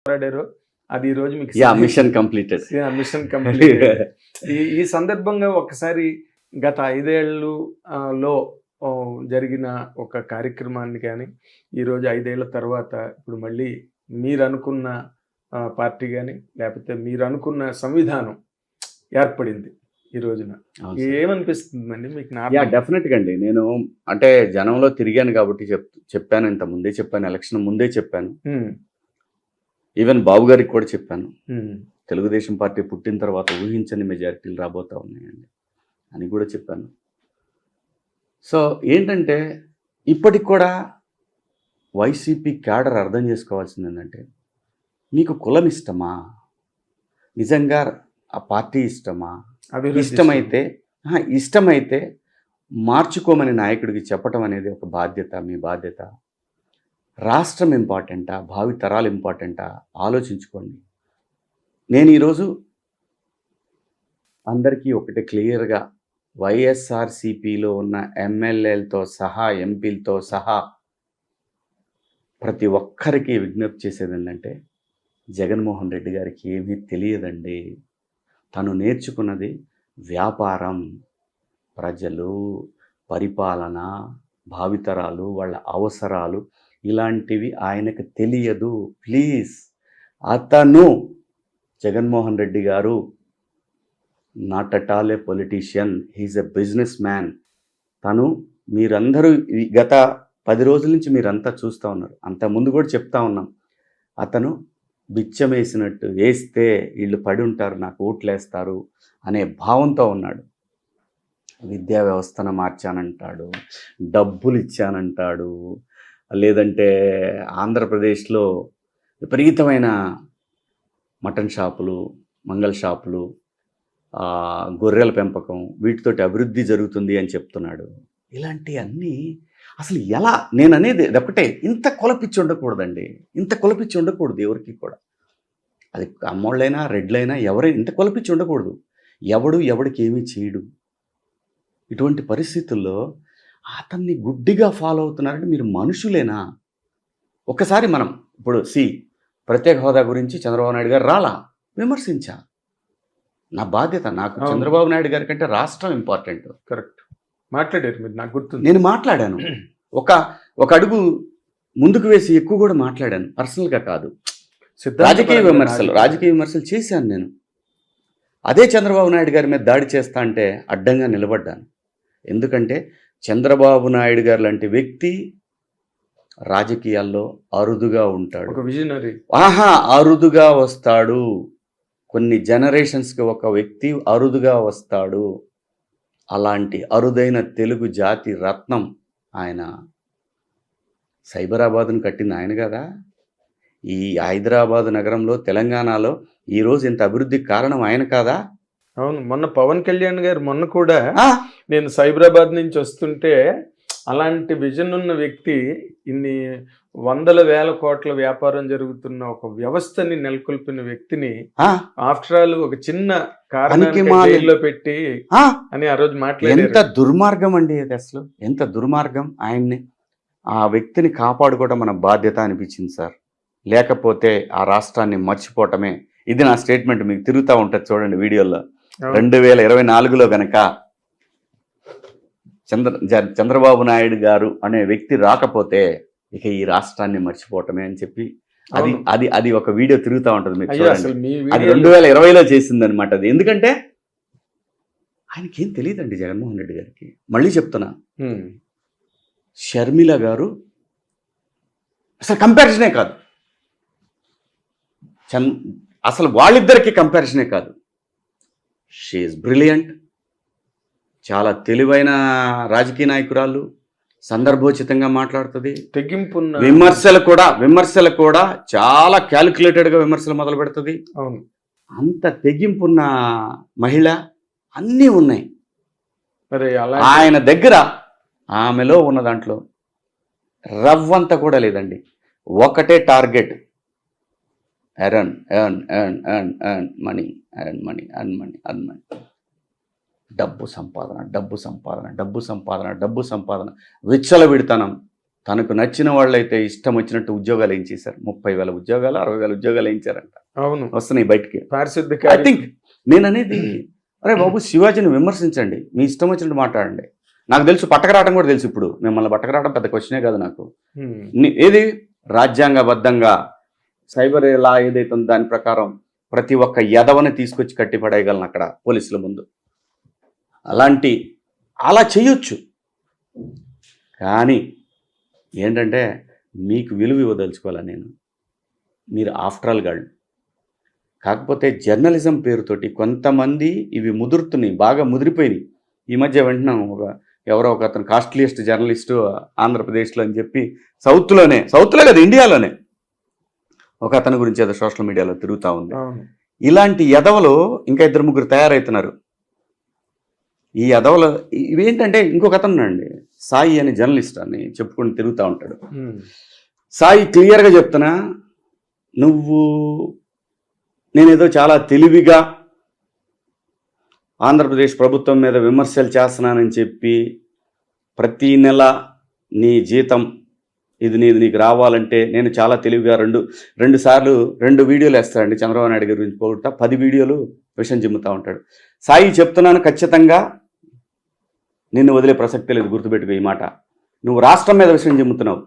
పోరాడారో అది ఈ రోజు మీకు మిషన్ కంప్లీటెడ్. Machine completed. ఈ సందర్భంగా ఒకసారి గత 5 ఏళ్ళు లో జరిగిన ఒక కార్యక్రమాన్ని కానీ ఈరోజు 5 ఏళ్ల తర్వాత ఇప్పుడు మళ్ళీ మీరు అనుకున్న పార్టీ కానీ లేకపోతే మీరు అనుకున్న సంవిధానం ఏర్పడింది ఈ రోజున, ఏమనిపిస్తుందండి మీకు? డెఫినెట్గా అండి. నేను అంటే జనంలో తిరిగాను కాబట్టి చెప్పాను, ఇంత ముందే చెప్పాను, ఎలక్షన్ ముందే చెప్పాను, ఈవెన్ బాబు గారికి కూడా చెప్పాను. తెలుగుదేశం పార్టీ పుట్టిన తర్వాత ఊహించని మెజారిటీలు రాబోతా ఉన్నాయండి అని కూడా చెప్పాను. సో ఏంటంటే ఇప్పటికి కూడా వైసీపీ క్యాడర్ అర్థం చేసుకోవాల్సింది ఏంటంటే, మీకు కులం ఇష్టమా, నిజంగా ఆ పార్టీ ఇష్టమా, ఇష్టమైతే మార్చుకోమని నాయకుడికి చెప్పటం అనేది ఒక బాధ్యత, మీ బాధ్యత. రాష్ట్రం ఇంపార్టెంటా, భావి తరాలు ఇంపార్టెంటా ఆలోచించుకోండి. నేను ఈరోజు అందరికీ ఒకటి క్లియర్గా వైఎస్ఆర్సిపిలో ఉన్న ఎమ్మెల్యేలతో సహా ఎంపీలతో సహా ప్రతి ఒక్కరికి విజ్ఞప్తి చేసేది ఏంటంటే, జగన్మోహన్ రెడ్డి గారికి ఏమీ తెలియదండి. తను నేర్చుకున్నది వ్యాపారం, ప్రజలు, పరిపాలన, భావితరాలు, వాళ్ళ అవసరాలు, ఇలాంటివి ఆయనకు తెలియదు. ప్లీజ్, అతను జగన్మోహన్ రెడ్డి గారు not at all a politician, he's a businessman. తను మీరందరూ గత 10 రోజుల నుంచి మీరంతా చూస్తూ ఉన్నారు, అంతకుముందు కూడా చెప్తా ఉన్నాం, అతను బిచ్చం వేసినట్టు వేస్తే వీళ్ళు పడి ఉంటారు, నాకు ఓట్లేస్తారు అనే భావంతో ఉన్నాడు. విద్యా వ్యవస్థను మార్చానంటాడు, డబ్బులు ఇచ్చానంటాడు, లేదంటే ఆంధ్రప్రదేశ్లో విపరీతమైన మటన్ షాపులు, మంగళ షాపులు, గొర్రెల పెంపకం, వీటితోటి అభివృద్ధి జరుగుతుంది అని చెప్తున్నాడు. ఇలాంటివన్నీ అసలు ఎలా, నేను అనేది ఒకటే, ఇంత కొలపిచ్చి ఉండకూడదండి, ఇంత కొలపిచ్చి ఉండకూడదు ఎవరికి కూడా. అది అమ్మోళ్ళైనా రెడ్లైనా ఎవరైనా ఇంత కొలపిచ్చి ఉండకూడదు. ఎవడికి ఏమీ చేయడు. ఇటువంటి పరిస్థితుల్లో అతన్ని గుడ్డిగా ఫాలో అవుతున్నారంటే మీరు మనుషులేనా? ఒకసారి మనం ఇప్పుడు ప్రత్యేక హోదా గురించి చంద్రబాబు నాయుడు గారు రాలా, విమర్శించా, నా బాధ్యత. నాకు చంద్రబాబు నాయుడు గారి కంటే రాష్ట్రం ఇంపార్టెంట్. కరెక్ట్ మాట్లాడారు మీరు, నాకు గుర్తు. నేను మాట్లాడాను, ఒక అడుగు ముందుకు వేసి ఎక్కువ కూడా మాట్లాడాను, పర్సనల్గా కాదు. రాజకీయ విమర్శలు చేశాను నేను. అదే చంద్రబాబు నాయుడు గారి మీద దాడి చేస్తా అంటే అడ్డంగా నిలబడ్డాను. ఎందుకంటే చంద్రబాబు నాయుడు గారు లాంటి వ్యక్తి రాజకీయాల్లో అరుదుగా ఉంటాడు, ఒక విజనరీ. అరుదుగా వస్తాడు. కొన్ని జనరేషన్స్కి ఒక వ్యక్తి అరుదుగా వస్తాడు. అలాంటి అరుదైన తెలుగు జాతి రత్నం ఆయన. సైబరాబాద్ను కట్టింది ఆయన కదా. ఈ హైదరాబాద్ నగరంలో, తెలంగాణలో ఈరోజు ఇంత అభివృద్ధికి కారణం ఆయన కాదా? అవును, మొన్న పవన్ కళ్యాణ్ గారు మొన్న కూడా నేను సైబరాబాద్ నుంచి వస్తుంటే అలాంటి విజన్ ఉన్న వ్యక్తి, ఇన్ని వందల వేల కోట్ల వ్యాపారం జరుగుతున్న ఒక వ్యవస్థని నెలకొల్పిన వ్యక్తిని ఆఫ్టర్ ఆల్ ఒక చిన్న కారణంలో పెట్టి అని ఆ రోజు మాట్లాడారు. ఎంత దుర్మార్గం అండి అది, అసలు ఎంత దుర్మార్గం. ఆయన్ని, ఆ వ్యక్తిని కాపాడుకోవడం మన బాధ్యత అనిపించింది సార్. లేకపోతే ఆ రాష్ట్రాన్ని మర్చిపోవటమే. ఇది నా స్టేట్మెంట్, మీకు తిరుగుతూ ఉంటుంది చూడండి వీడియోలో. 2024లో కనుక చంద్రబాబు నాయుడు గారు అనే వ్యక్తి రాకపోతే ఇక ఈ రాష్ట్రాన్ని మర్చిపోవటమే అని చెప్పి అది ఒక వీడియో తిరుగుతూ ఉంటుంది మీకు చూడండి. అది 2020లో చేసింది అనమాట అది. ఎందుకంటే ఆయనకి ఏం తెలియదండి జగన్మోహన్ రెడ్డి గారికి. మళ్ళీ చెప్తున్నా, షర్మిల గారు అసలు కంపారిజనే కాదు, అసలు వాళ్ళిద్దరికి కంపారిజనే కాదు. షీఈస్ బ్రిలియంట్, చాలా తెలివైన రాజకీయ నాయకురాలు, సందర్భోచితంగా మాట్లాడుతుంది. తెగింపు, విమర్శలు కూడా చాలా క్యాలిక్యులేటెడ్గా విమర్శలు మొదలు పెడుతుంది. అవును, అంత తెగింపున్న మహిళ, అన్నీ ఉన్నాయి. మరి ఆయన దగ్గర ఆమెలో ఉన్న దాంట్లో రవ్వంత కూడా లేదండి. ఒకటే టార్గెట్, ఎర్న్ మనీ, డబ్బు సంపాదన, విచ్చలవిడతనం. తనకు నచ్చిన వాళ్ళైతే ఇష్టం వచ్చినట్టు ఉద్యోగాలు ఏం చేశారు. 30,000 ఉద్యోగాలు, 60,000 ఉద్యోగాలు వేయించారంట. అవును, వస్తున్నాయి బయటికి. పారిశుద్ధ ఐ థింక్ నేను అనేది, అరే బాబు శివాజీని విమర్శించండి, మీ ఇష్టం వచ్చినట్టు మాట్లాడండి. నాకు తెలుసు పట్టకరావడం కూడా తెలుసు. ఇప్పుడు మిమ్మల్ని పట్టకరావడం పెద్ద క్వశ్చనే కాదు నాకు. ఏది రాజ్యాంగబద్ధంగా సైబర్ లా ఏదైతే ఉందో దాని ప్రకారం ప్రతి ఒక్క యదవని తీసుకొచ్చి కట్టి పడేయగలను అక్కడ పోలీసుల ముందు. అలా చేయొచ్చు. కానీ ఏంటంటే మీకు విలువ ఇవ్వదలుచుకోవాలా నేను, మీరు ఆఫ్టర్ ఆల్ గాళ్ళు. కాకపోతే జర్నలిజం పేరుతోటి కొంతమంది ఇవి ముదురుతున్నాయి, బాగా ముదిరిపోయినాయి. ఈ మధ్య వింటున్నాం ఎవరో ఒక అతను కాస్ట్లీయెస్ట్ జర్నలిస్టు ఆంధ్రప్రదేశ్లో అని చెప్పి సౌత్లో కదా ఇండియాలోనే ఒక అతని గురించి ఏదో సోషల్ మీడియాలో తిరుగుతూ ఉంది. ఇలాంటి యదవలు ఇంకా 2-3 తయారవుతున్నారు. ఈ యదవలు ఇవేంటంటే ఇంకొక అతను అండి, సాయి అని జర్నలిస్ట్ అని చెప్పుకొని తిరుగుతూ ఉంటాడు. సాయి క్లియర్గా చెప్తున్నా, నేనేదో చాలా తెలివిగా ఆంధ్రప్రదేశ్ ప్రభుత్వం మీద విమర్శలు చేస్తున్నానని చెప్పి ప్రతీ నెల నీ జీతం ఇది నీకు రావాలంటే నేను చాలా తెలివిగా రెండు సార్లు 2 వీడియోలు వేస్తాడండి చంద్రబాబు నాయుడు గారి గురించి పోగొట్టా, 10 వీడియోలు విషయం చిమ్ముతూ ఉంటాడు. సాయి చెప్తున్నాను, ఖచ్చితంగా నిన్ను వదిలే ప్రసక్తి లేదు, గుర్తుపెట్టుకో ఈ మాట. నువ్వు రాష్ట్రం మీద విషయం చెమ్ముతున్నావు,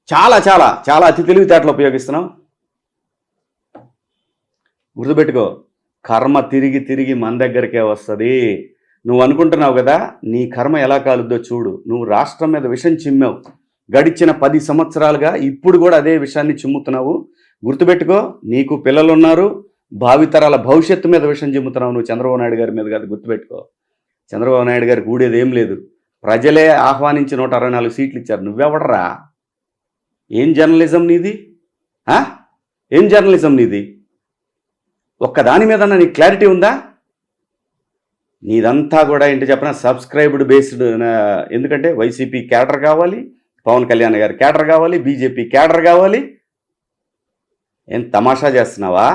చాలా చాలా చాలా అతి తెలివితేటలు ఉపయోగిస్తున్నావు. గుర్తుపెట్టుకో, కర్మ తిరిగి తిరిగి మన దగ్గరికే వస్తుంది. నువ్వు అనుకుంటున్నావు కదా నీ కర్మ ఎలా కాలుద్దో చూడు. నువ్వు రాష్ట్రం మీద విషం చిమ్మావు గడిచిన 10 సంవత్సరాలుగా, ఇప్పుడు కూడా అదే విషయాన్ని చిమ్ముతున్నావు. గుర్తుపెట్టుకో, నీకు పిల్లలు ఉన్నారు, భావితరాల భవిష్యత్తు మీద విషయం చిమ్ముతున్నావు. నువ్వు చంద్రబాబు నాయుడు గారి మీద కాదు. గుర్తుపెట్టుకో, చంద్రబాబు నాయుడు గారికి ఊడేది ఏం లేదు. ప్రజలే ఆహ్వానించి 164 సీట్లు ఇచ్చారు. నువ్వెవడరా? ఏం జర్నలిజం నీది? ఏం జర్నలిజం నీది? ఒక్కదాని మీద నీకు క్లారిటీ ఉందా? నీదంతా కూడా ఏంటి చెప్పిన సబ్స్క్రైబ్డ్ బేస్డ్. ఎందుకంటే వైసీపీ క్యాడర్ కావాలి, పవన్ కళ్యాణ్ గారి క్యాడర్ కావాలి, బీజేపీ క్యాడర్ కావాలి. ఏం తమాషా చేస్తున్నావా?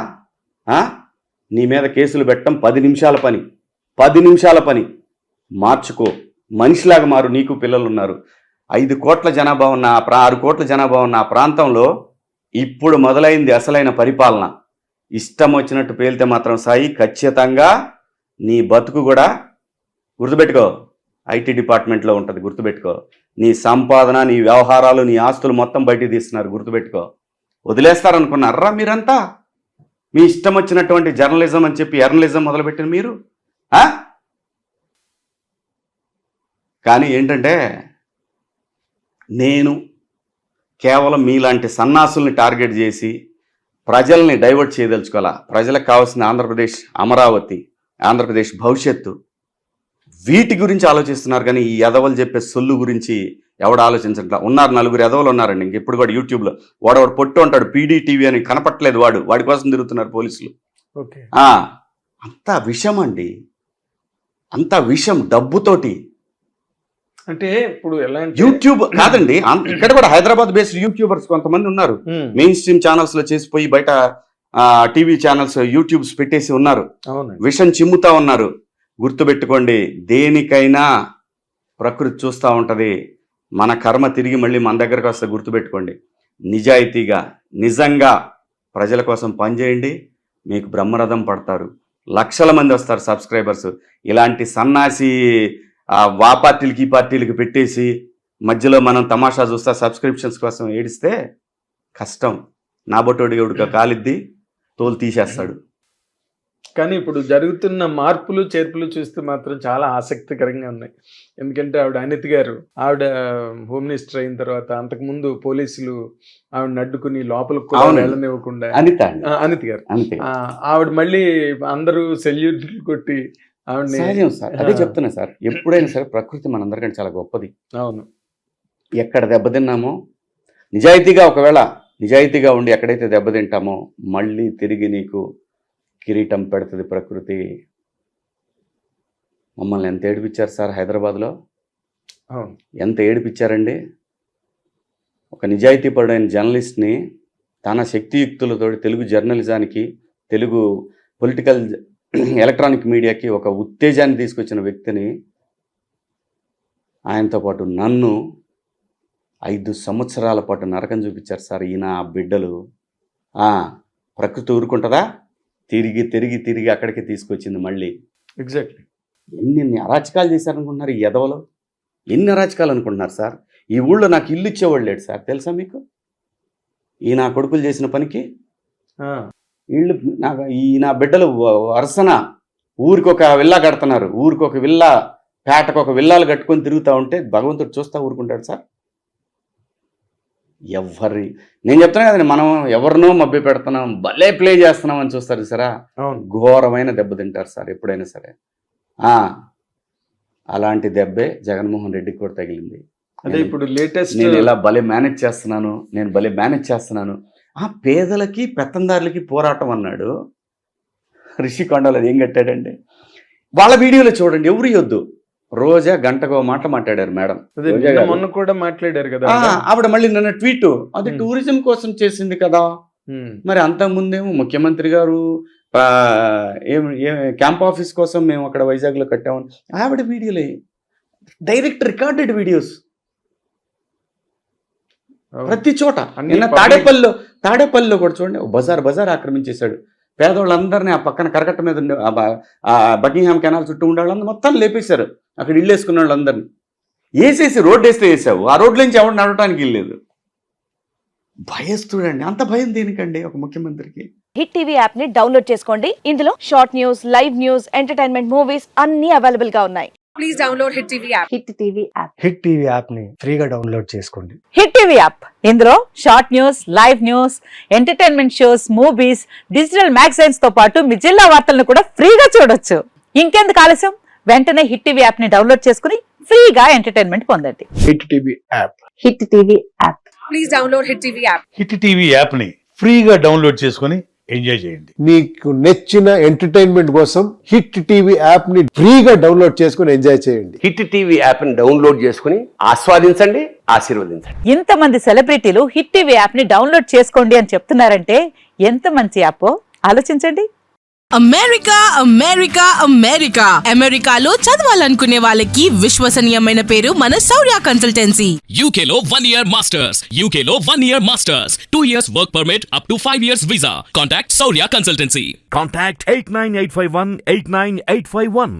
నీ మీద కేసులు పెట్టడం 10 నిమిషాల పని, 10 నిమిషాల పని. మార్చుకో, మనిషిలాగా మారు. నీకు పిల్లలు ఉన్నారు. 5 కోట్ల జనాభా ఉన్న 6 కోట్ల జనాభా ఉన్న ఆ ప్రాంతంలో ఇప్పుడు మొదలైంది అసలైన పరిపాలన. ఇష్టం వచ్చినట్టు పేలితే మాత్రం సాయి ఖచ్చితంగా నీ బతుకు కూడా గుర్తుపెట్టుకో ఐటీ డిపార్ట్మెంట్లో ఉంటుంది. గుర్తుపెట్టుకో, నీ సంపాదన, నీ వ్యవహారాలు, నీ ఆస్తులు మొత్తం బయటికి తీస్తున్నారు. గుర్తుపెట్టుకో, వదిలేస్తారనుకున్నారా మీరంతా? మీ ఇష్టం వచ్చినటువంటి జర్నలిజం అని చెప్పి ఎర్నలిజం మొదలుపెట్టిన మీరు. కానీ ఏంటంటే నేను కేవలం మీలాంటి సన్నాసుల్ని టార్గెట్ చేసి ప్రజల్ని డైవర్ట్ చేయదలుచుకోవాలా. ప్రజలకు కావాల్సిన ఆంధ్రప్రదేశ్ అమరావతి, ఆంధ్రప్రదేశ్ భవిష్యత్తు, వీటి గురించి ఆలోచిస్తున్నారు. కానీ ఈ ఎదవలు చెప్పే సొల్లు గురించి ఎవడు ఆలోచించట్లా. ఉన్నారు 4 ఎదవలు ఉన్నారండి ఇంకెప్పుడు కూడా యూట్యూబ్లో. వాడు పొట్టు ఉంటాడు, పీడీటీవీ అని కనపట్లేదు, వాడి కోసం తిరుగుతున్నారు పోలీసులు. అంతా విషం అండి, అంతా విషం. డబ్బుతోటి అంటే ఇప్పుడు ఎలా యూట్యూబ్ కాదండి, ఇక్కడ కూడా హైదరాబాద్ బేస్డ్ యూట్యూబర్స్ కొంతమంది ఉన్నారు. మెయిన్ స్ట్రీమ్ ఛానల్స్ లో చేసిపోయి బయట టీవీ ఛానల్స్ యూట్యూబ్స్ పెట్టేసి ఉన్నారు, విషం చిమ్ముతా ఉన్నారు. గుర్తుపెట్టుకోండి, దేనికైనా ప్రకృతి చూస్తూ ఉంటది. మన కర్మ తిరిగి మళ్ళీ మన దగ్గరకు వస్తే గుర్తుపెట్టుకోండి. నిజాయితీగా నిజంగా ప్రజల కోసం పనిచేయండి, మీకు బ్రహ్మరథం పడతారు. లక్షల మంది వస్తారు సబ్స్క్రైబర్స్. ఇలాంటి సన్నాసి వా పార్టీలకి ఈ పార్టీలకి పెట్టేసి మధ్యలో మనం తమాషా చూస్తా సబ్స్క్రిప్షన్స్ కోసం ఏడిస్తే కష్టం. నాబొట్టోడి ఎవడిగా కాలిద్ది, తోలు తీసేస్తాడు. కానీ ఇప్పుడు జరుగుతున్న మార్పులు చేర్పులు చూస్తే మాత్రం చాలా ఆసక్తికరంగా ఉన్నాయి. ఎందుకంటే అనిత్ గారు, హోమ్ మినిస్టర్ అయిన తర్వాత అంతకుముందు పోలీసులు ఆవిడని అడ్డుకుని లోపలికి కూడా వెళ్ళనివ్వకుండా, అనిత్ గారు ఆవిడ మళ్ళీ అందరూ సెల్యూట్లు కొట్టి సహజం సార్, అదే చెప్తున్నా సార్. ఎప్పుడైనా సరే ప్రకృతి మనందరికంటే చాలా గొప్పది. అవును, ఎక్కడ దెబ్బతిన్నామో ఒకవేళ నిజాయితీగా ఉండి ఎక్కడైతే దెబ్బతింటామో మళ్ళీ తిరిగి నీకు కిరీటం పెడుతుంది ప్రకృతి. మమ్మల్ని ఎంత ఏడిపించారు సార్ హైదరాబాద్లో, ఎంత ఏడిపించారండి. ఒక నిజాయితీపరుడైన జర్నలిస్ట్ని తన శక్తియుక్తులతో తెలుగు జర్నలిజానికి, తెలుగు పొలిటికల్ ఎలక్ట్రానిక్ మీడియాకి ఒక ఉత్తేజాన్ని తీసుకొచ్చిన వ్యక్తిని, ఆయనతో పాటు నన్ను 5 సంవత్సరాల పాటు నరకం చూపించారు సార్ ఈయన ఆ బిడ్డలు. ప్రకృతి ఊరుకుంటుందా? తిరిగి అక్కడికి తీసుకొచ్చింది మళ్ళీ. ఎగ్జాక్ట్లీ. ఎన్ని అరాచకాలు చేశారనుకుంటున్నారు ఈ ఎదవలో? ఎన్ని అరాచకాలు అనుకుంటున్నారు సార్? ఈ ఊళ్ళో నాకు ఇల్లు ఇచ్చేవాళ్ళు లేడు సార్, తెలుసా మీకు? ఈ నా కొడుకులు చేసిన పనికి వీళ్ళు నా బిడ్డలు వరుసన ఊరికొక విల్లా కడుతున్నారు. ఊరికొక విల్లా, పేటకొక విల్లాలు కట్టుకొని తిరుగుతూ ఉంటే భగవంతుడు చూస్తా ఊరుకుంటాడు సార్? నేను చెప్తున్నా కదండి, మనం ఎవరినో మభ్య పెడుతున్నాం, భలే ప్లే చేస్తున్నాం అని చూస్తారు సరా, ఘోరమైన దెబ్బ తింటారు సార్ ఎప్పుడైనా సరే. అలాంటి దెబ్బే జగన్మోహన్ రెడ్డికి కూడా తగిలింది. అదే ఇప్పుడు లేటెస్ట్, నేను ఇలా భలే మేనేజ్ చేస్తున్నాను. పేదలకి పెత్తందారులకి పోరాటం అన్నాడు రిషికొండలో. ఏం కట్టాడండి? వాళ్ళ వీడియోలో చూడండి, ఎవరు యొద్దు. రోజా గంటకో మాట మాట్లాడారు మేడం, మొన్న కూడా మాట్లాడారు కదా ఆవిడ. మళ్ళీ నిన్న ట్వీట్, అది టూరిజం కోసం చేసింది కదా. మరి అంతకుముందేమో ముఖ్యమంత్రి గారు క్యాంప్ ఆఫీస్ కోసం మేము అక్కడ వైజాగ్లో కట్టామని ఆవిడ వీడియోలే, డైరెక్ట్ రికార్డెడ్ వీడియోస్ ప్రతి చోట. నిన్న తాడేపల్లిలో కూడా చూడండి, బజార్ ఆక్రమించేశాడు. పేదవాళ్ళందరినీ ఆ పక్కన కరకట్ట మీద ఉండే బకింగ్హామ్ కెనాల్ చుట్టూ ఉండే వాళ్ళందరూ మొత్తం లేపేశారు. అక్కడ ఇల్లు వేసుకున్న వాళ్ళందరినీ వేసేసి రోడ్డు వేస్తే వేసావు. ఆ రోడ్ల నుంచి ఎవరు నడవటానికి వెళ్ళలేదు. భయస్తుడండి. అంత భయం దేనికండి ఒక ముఖ్యమంత్రికి? హిట్ టీవీ యాప్ ని డౌన్లోడ్ చేసుకోండి. ఇందులో short news, live news, entertainment movies అన్ని అవైలబుల్ గా ఉన్నాయి. Please download hit TV app. Hit TV app ని ఫ్రీగా డౌన్లోడ్ చేసుకోండి. హిట్ టీవీ యాప్, ఇందులో short news, live news, entertainment shows, movies, digital magazines తో పాటు మీ జిల్లా వార్తలను కూడా ఫ్రీగా చూడొచ్చు. ఇంకెందుకు ఆలస్యం, వెంటనే హిట్ టీవీ యాప్ ని డౌన్లోడ్ చేసుకుని ఫ్రీగా ఎంటర్టైన్మెంట్ పొందండి. Hit TV app. Hit TV app. Please download hit TV app. Hit TV app ని ఫ్రీగా డౌన్లోడ్ చేసుకుని ఎంజాయ్ చేయండి. మీకు నచ్చిన ఎంటర్టైన్మెంట్ కోసం హిట్ టీవీ యాప్ ని ఫ్రీగా డౌన్లోడ్ చేసుకుని ఎంజాయ్ చేయండి. హిట్ టీవీ యాప్ ని డౌన్లోడ్ చేసుకుని ఆస్వాదించండి, ఆశీర్వదించండి. ఇంతమంది సెలబ్రిటీలు హిట్ టీవీ యాప్ ని డౌన్లోడ్ చేసుకోండి అని చెప్తున్నారంటే ఎంత మంచి యాప్ ఆలోచించండి. అమెరికాలో చదవాలనుకునే వాళ్ళకి విశ్వసనీయమైన పేరు మన శౌర్య కన్సల్టెన్సీ. UK లో 1 year masters, UK లో 1 year masters, 2 years work permit up to 5 years visa. Contact Saurya Consultancy. Contact 89851 89851.